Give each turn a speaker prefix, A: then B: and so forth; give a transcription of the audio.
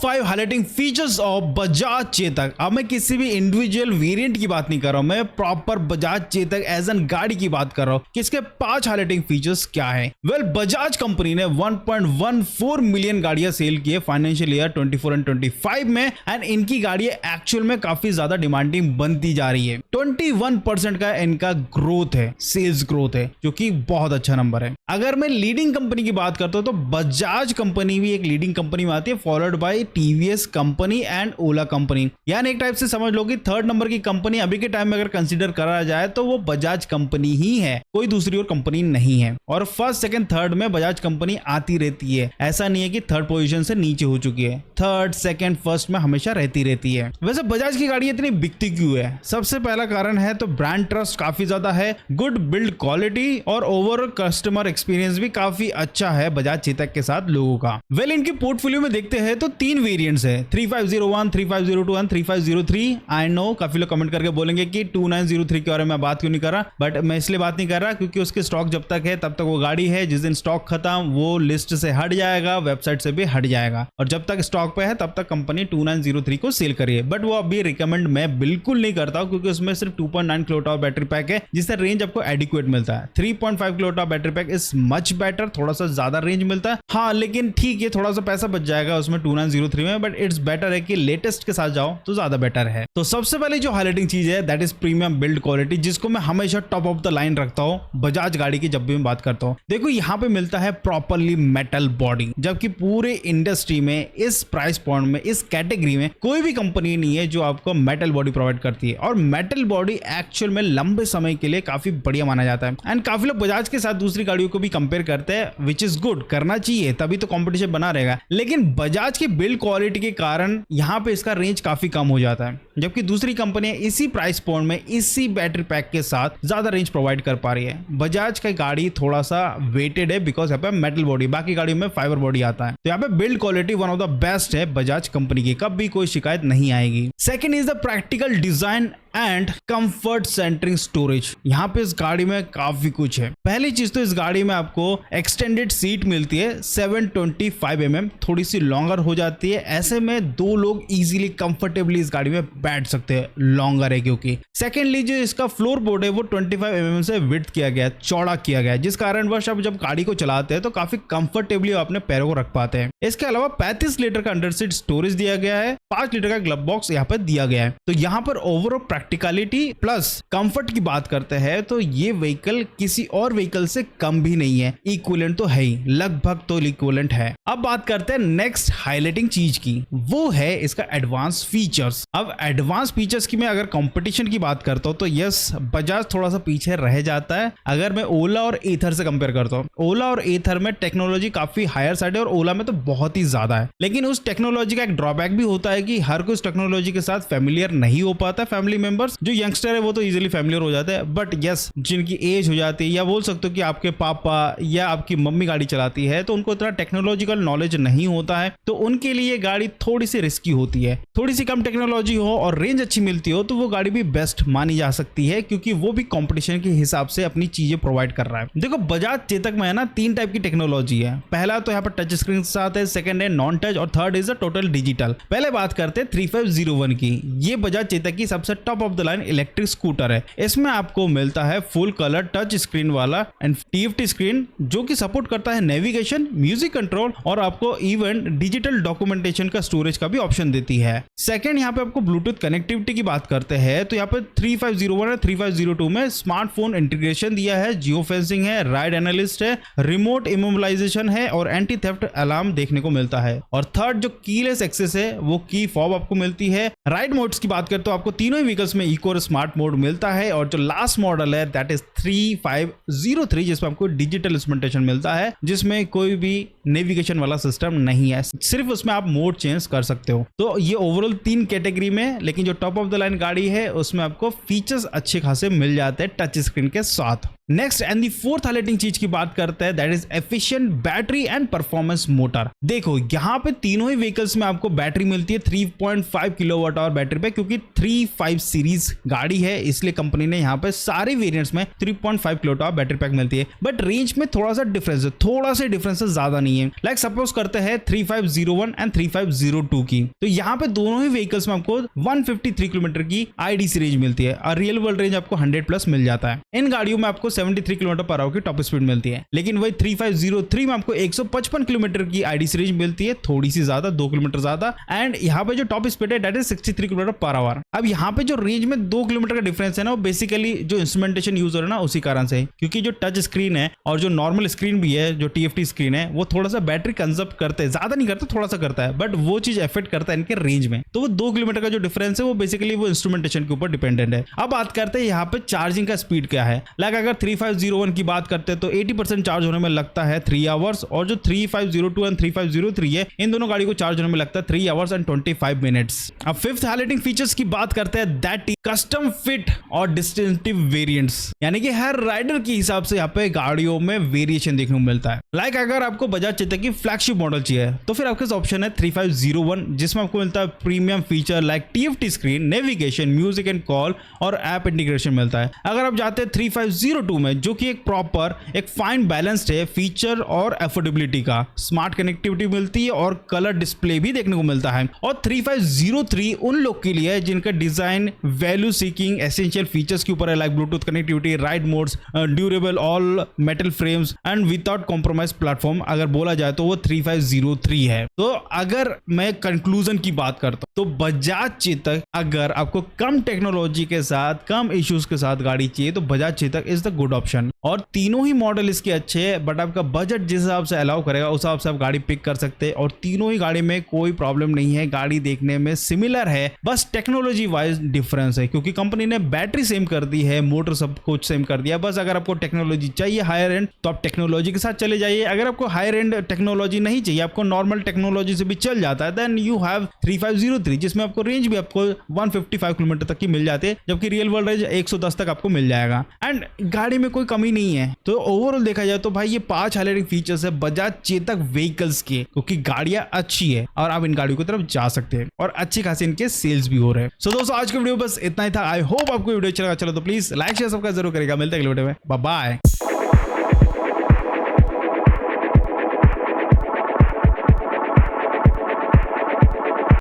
A: 5 highlighting features of Bajaj Chetak. अब मैं किसी भी इंडिविजुअल वेरिएंट की बात नहीं कर रहा हूं, मैं proper Bajaj Chetak as an गाड़ी की बात कर रहा हूं कि इसके 5 हाइलाइटिंग फीचर्स क्या है। वेल, बजाज कंपनी ने 1.14 मिलियन गाड़ियां सेल की है फाइनेंशियल ईयर 24 एंड 25 में, एंड इनकी गाड़ियां एक्चुअल में काफी ज्यादा डिमांडिंग बनती जा रही है। 21% का इनका ग्रोथ है, सेल्स ग्रोथ है, जो कि बहुत अच्छा नंबर है। अगर मैं लीडिंग कंपनी की बात करता हूं तो बजाज कंपनी भी एक लीडिंग कंपनी में आती है, followed by TVS company and Ola company. यानी एक टाइप से समझ लो कि थर्ड नंबर की कंपनी अभी के टाइम में अगर कंसीडर करा जाए तो वो बजाज कंपनी ही है, कोई दूसरी और कंपनी नहीं है। और फर्स्ट सेकंड थर्ड में बजाज कंपनी आती रहती है, ऐसा नहीं है कि थर्ड पोजीशन से नीचे हो चुकी है, थर्ड सेकंड फर्स्ट में हमेशा रहती है। वैसे बजाज की गाड़ी इतनी बिकती क्यों है? सबसे पहला कारण है तो ब्रांड ट्रस्ट काफी ज्यादा है, गुड बिल्ड क्वालिटी और ओवरऑल कस्टमर एक्सपीरियंस भी काफी अच्छा है बजाज चेतक के साथ लोगों का। वेल, इनकी पोर्टफोलियो में देखते हैं तो 3 वेरिएंट्स है, 3501, 3502 एंड 3503। आई नो काफी लोग कमेंट करके बोलेंगे कि 2903 के बारे में बात क्यों नहीं कर रहा, बट मैं इसलिए बात नहीं कर रहा क्योंकि उसके स्टॉक जब तक है तब तक वो गाड़ी है, जिस दिन स्टॉक खत्म वो लिस्ट से हट जाएगा, वेबसाइट से भी हट जाएगा, और जब तक स्टॉक पे है तब तक कंपनी 2903 को सेल करिए। बट वो अभी रिकमेंड मैं बिल्कुल नहीं करता हूं क्योंकि उसमें सिर्फ 2.9 किलोवाट बैटरी पैक है, जिससे रेंज आपको एडिक्वेट मिलता है। 3.5 kilowatt battery pack is much better, थोड़ा सा ज्यादा रेंज मिलता है। हाँ, लेकिन ठीक है, थोड़ा सा पैसा बच जाएगा उसमें 2903 में, बट इट्स बेटर है कि लेटेस्ट के साथ जाओ तो ज्यादा बेटर है। तो सबसे पहले जो हाइलाइटिंग चीज है that is premium build quality, जिसको मैं हमेशा टॉप ऑफ द लाइन रखता हूं बजाज गाड़ी की जब भी मैं बात करता हूं। देखो, यहाँ पे मिलता है प्रॉपरली मेटल बॉडी, जबकि पूरे इंडस्ट्री में इस प्राइस पॉइंट में, इस कैटेगरी में कोई भी कंपनी नहीं है जो आपको मेटल बॉडी प्रोवाइड करती है। और मेटल बॉडी एक्चुअल में लंबे समय के लिए काफी बढ़िया माना जाता है, एंड काफी लोग बजाज के साथ दूसरी गाड़ियों को भी कंपेयर करते हैं, विच इज गुड, करना चाहिए, तभी तो कंपटीशन बना रहेगा। लेकिन बजाज की बिल्ड क्वालिटी के कारण यहाँ पे इसका रेंज काफी कम हो जाता है, जबकि दूसरी कंपनियां इसी प्राइस पॉइंट में इसी बैटरी पैक के साथ ज्यादा रेंज प्रोवाइड कर पा रही है। बजाज की गाड़ी थोड़ा सा वेटेड है बिकॉज यहाँ पे मेटल बॉडी, बाकी गाड़ियों में फाइबर बॉडी आता है, तो यहाँ पे build quality one of the best है बजाज कंपनी की, कभी कोई शिकायत नहीं आएगी। Second is the practical design and comfort centering storage. यहाँ पे इस गाड़ी में काफी कुछ है। पहली चीज तो इस गाड़ी में आपको एक्सटेंडेड सीट मिलती है 725 mm, थोड़ी सी लॉन्गर हो जाती है, ऐसे में 2 लोग इजीली कंफर्टेबली इस गाड़ी में बैठ सकते हैं, लॉन्गर है क्योंकि। सेकेंडली जो इसका फ्लोर बोर्ड है वो 25 mm से विड्थ किया गया है, चौड़ा किया गया है, जिस कारणवश आप जब गाड़ी को चलाते हैं तो काफी कंफर्टेबली अपने पैरों को रख पाते हैं। इसके अलावा 35 लीटर का अंडर सीट स्टोरेज दिया गया है, 5 लीटर का ग्लव बॉक्स यहाँ पर दिया गया है। तो यहाँ पर ओवरऑल प्रैक्टिकलिटी प्लस कंफर्ट की बात करते हैं तो ये व्हीकल किसी और व्हीकल से कम भी नहीं है, इक्विवेलेंट तो है ही, लगभग तो इक्विवेलेंट है। अब बात करते हैं नेक्स्ट हाइलाइटिंग चीज की, वो है इसका एडवांस फीचर्स। अब एडवांस फीचर्स की मैं अगर कंपटीशन की बात करता हूं तो यस, बजाज थोड़ा सा पीछे रह जाता है अगर मैं ओला और एथर से कंपेयर करता हूं। ओला और एथर में टेक्नोलॉजी काफी हायर साइड है और ओला में तो बहुत ही ज्यादा है, लेकिन उस टेक्नोलॉजी का एक ड्रॉबैक भी होता है कि हर कोई उस टेक्नोलॉजी के साथ फैमिलियर नहीं हो पाता। फैमिली मेंबर्स जो यंगस्टर है वो तो इजीली फैमिलियर हो जाते हैं, बट यस, जिनकी एज हो जाती है या बोल सकते हो कि आपके पापा या आपकी मम्मी गाड़ी चलाती है तो उनको इतना टेक्नोलॉजिकल नॉलेज नहीं होता है, तो उनके लिए गाड़ी थोड़ी सी रिस्की होती है। थोड़ी सी कम टेक्नोलॉजी हो और रेंज अच्छी मिलती हो तो वो गाड़ी भी बेस्ट मानी जा सकती है, क्योंकि वो भी कंपटीशन के हिसाब से अपनी चीजें प्रोवाइड कर रहा है। देखो, बजाज चेतक में है ना 3 टाइप की टेक्नोलॉजी है। पहला तो यहाँ पर टच स्क्रीन के साथ है, सेकंड है नॉन टच, और third is a total digital. पहले बात करते हैं 3501 की। ये बजाज चेतक की सबसे top of the line electric scooter है। इसमें आपको मिलता है फुल कलर टच स्क्रीन वाला एंड टीएफटी स्क्रीन, जो कि सपोर्ट करता है नेविगेशन, म्यूजिक कंट्रोल और आपको इवन डिजिटल डॉक्यूमेंटेशन का स्टोरेज का भी ऑप्शन देती है। सेकंड, यहाँ पे आपको ब्लूटूथ कनेक्टिविटी की बात करते हैं तो यहाँ पे 3501 और 3502 में स्मार्टफोन इंटीग्रेशन दिया है, जियो फेंसिंग है, राइड एनालिस्ट है, रिमोट इमोबिलाइजेशन है और एंटी थेफ्ट अलार्म देखने को मिलता है। और थर्ड जो कीलेस एक्सेस है वो की फॉब आपको मिलती है। राइड मोड्स की बात करते हो आपको तीनों ही व्हीकल्स में इको और स्मार्ट मोड मिलता है। और जो लास्ट मॉडल है दैट इज 3503, जिसमें आपको डिजिटल इंस्ट्रूमेंटेशन मिलता है, जिसमें कोई भी नेविगेशन वाला सिस्टम नहीं है, सिर्फ उसमें आप मोड चेंज कर सकते हो। तो ये ओवरऑल 3 कैटेगरी में लेकिन जो टॉप ऑफ द लाइन गाड़ी है उसमें आपको फीचर्स अच्छे खासे मिल जाते हैं टच स्क्रीन के साथ। Next and the fourth highlighting चीज की बात करते हैं, that is efficient battery and performance motor. देखो यहाँ पे तीनों ही व्हीकल्स में आपको बैटरी मिलती है 3.5 किलोवाट आवर बैटरी पे, क्योंकि 35 सीरीज गाड़ी है इसलिए कंपनी ने यहाँ पे सारे वेरिएंट्स में 3.5 किलोवाट आवर बैटरी पैक मिलती है। बट रेंज में थोड़ा सा डिफरेंस है, थोड़ा सा डिफरेंस है, ज्यादा नहीं है। लाइक सपोज करते हैं 3501 एंड 3502 की, तो यहाँ पे दोनों ही व्हीकल्स में आपको 153 किलोमीटर की आईडीसी रेंज मिलती है और रियल वर्ल्ड रेंज आपको 100 प्लस मिल जाता है। इन गाड़ियों में आपको 73 किलोमीटर पर आवर की टॉप स्पीड मिलती है, लेकिन वही 3503 में आपको 155 किलोमीटर की आईडीसी रेंज मिलती है, थोड़ी सी ज्यादा, 2 किलोमीटर ज्यादा। एंड यहाँ पे जो टॉप स्पीड है that is 63 kilometre per hour. अब यहाँ पे जो रेंज में 2 किलोमीटर का डिफरेंस है ना, वो बेसिकली जो इंस्ट्रूमेंटेशन यूज हो रहा है ना उसी कारण से, क्योंकि जो टच स्क्रीन है और जो नॉर्मल स्क्रीन भी है, जो टीएफटी स्क्रीन है, वो थोड़ा सा बैटरी कंजप्ट करते हैं, ज्यादा नहीं करता, थोड़ा सा करता है, बट वो चीज इफेक्ट करता है इनके रेंज में। तो वो 2 किलोमीटर का जो डिफरेंस है वो बेसिकली वो इंस्ट्रूमेंटेशन के ऊपर डिपेंडेंट है। अब बात करते हैं यहाँ पे चार्जिंग का स्पीड क्या है। लाइक अगर 3501 की बात करते हैं तो 80% चार्ज होने में लगता है 3 आवर्स, और जो 3502 एंड 3503 है, इन दोनों गाड़ी को चार्ज होने में लगता है 3 आवर्स एंड 25 मिनट्स। अब फिफ्थ हाईलाइटिंग फीचर्स की बात करते हैं, दैट इज कस्टम फिट और डिस्टिंक्टिव वेरिएंट्स, यानी कि हर राइडर के हिसाब से यहाँ पे गाड़ियों में वेरिएशन देखने को मिलता है। लाइक अगर आपको बजाज चेतक की फ्लैगशिप मॉडल चाहिए तो फिर आपके ऑप्शन है 3501, जिसमें आपको मिलता है premium feature like TFT screen, navigation, music and call और ऐप इंटीग्रेशन मिलता है। अगर आप जाते हैं 3502 में, जो कि एक प्रॉपर एक फाइन बैलेंस्ड है फीचर और एफोर्डेबिलिटी का, स्मार्ट कनेक्टिविटी मिलती है और कलर डिस्प्ले भी देखने को मिलता है। और 3503 उन लोग के लिए है जिनका design value seeking essential features के ऊपर है, like Bluetooth connectivity, ride modes, durable all metal frames and without compromise platform. अगर बोला जाए तो वो 3503 है। तो अगर मैं कंक्लूजन की बात करता हूं तो बजाज चेतक, अगर आपको कम टेक्नोलॉजी के साथ, कम इश्यूज के साथ गाड़ी चाहिए तो Bajaj Chetak is the good option. और तीनों ही मॉडल इसके अच्छे हैं, बट आपका बजट जिस हिसाब से अलाउ करेगा उस हिसाब से आप गाड़ी पिक कर सकते हैं। और तीनों ही गाड़ी में कोई प्रॉब्लम नहीं है, गाड़ी देखने में सिमिलर है, बस टेक्नोलॉजी वाइज डिफरेंस है, क्योंकि कंपनी ने बैटरी सेम कर दी है, मोटर सब कुछ सेम कर दिया। बस अगर आपको टेक्नोलॉजी चाहिए हायर एंड तो आप टेक्नोलॉजी के साथ चले जाइए। अगर आपको हायर एंड टेक्नोलॉजी नहीं चाहिए, आपको नॉर्मल टेक्नोलॉजी से भी चल जाता है, देन यू हैव 3503, जिसमें आपको रेंज भी आपको 155 किलोमीटर तक की मिल जाती है, जबकि रियल वर्ल्ड रेंज 110 तक आपको मिल जाएगा। एंड गाड़ी में कोई कमी नहीं है। तो ओवरऑल देखा जाए तो भाई ये 5 हाईलाइटिंग फीचर्स है बजाज चेतक व्हीकल्स के, क्योंकि गाड़ियां अच्छी है और आप इन गाड़ियों की तरफ जा सकते हैं और अच्छी खासी इनके सेल्स भी हो रहे हैं। सो दोस्तों आज के वीडियो बस इतना ही था। आई होप आपको वीडियो अच्छा लगा। चलो तो प्लीज लाइक शेयर सब्सक्राइब जरूर करेगा। मिलते हैं अगले वीडियो में, बाय बाय।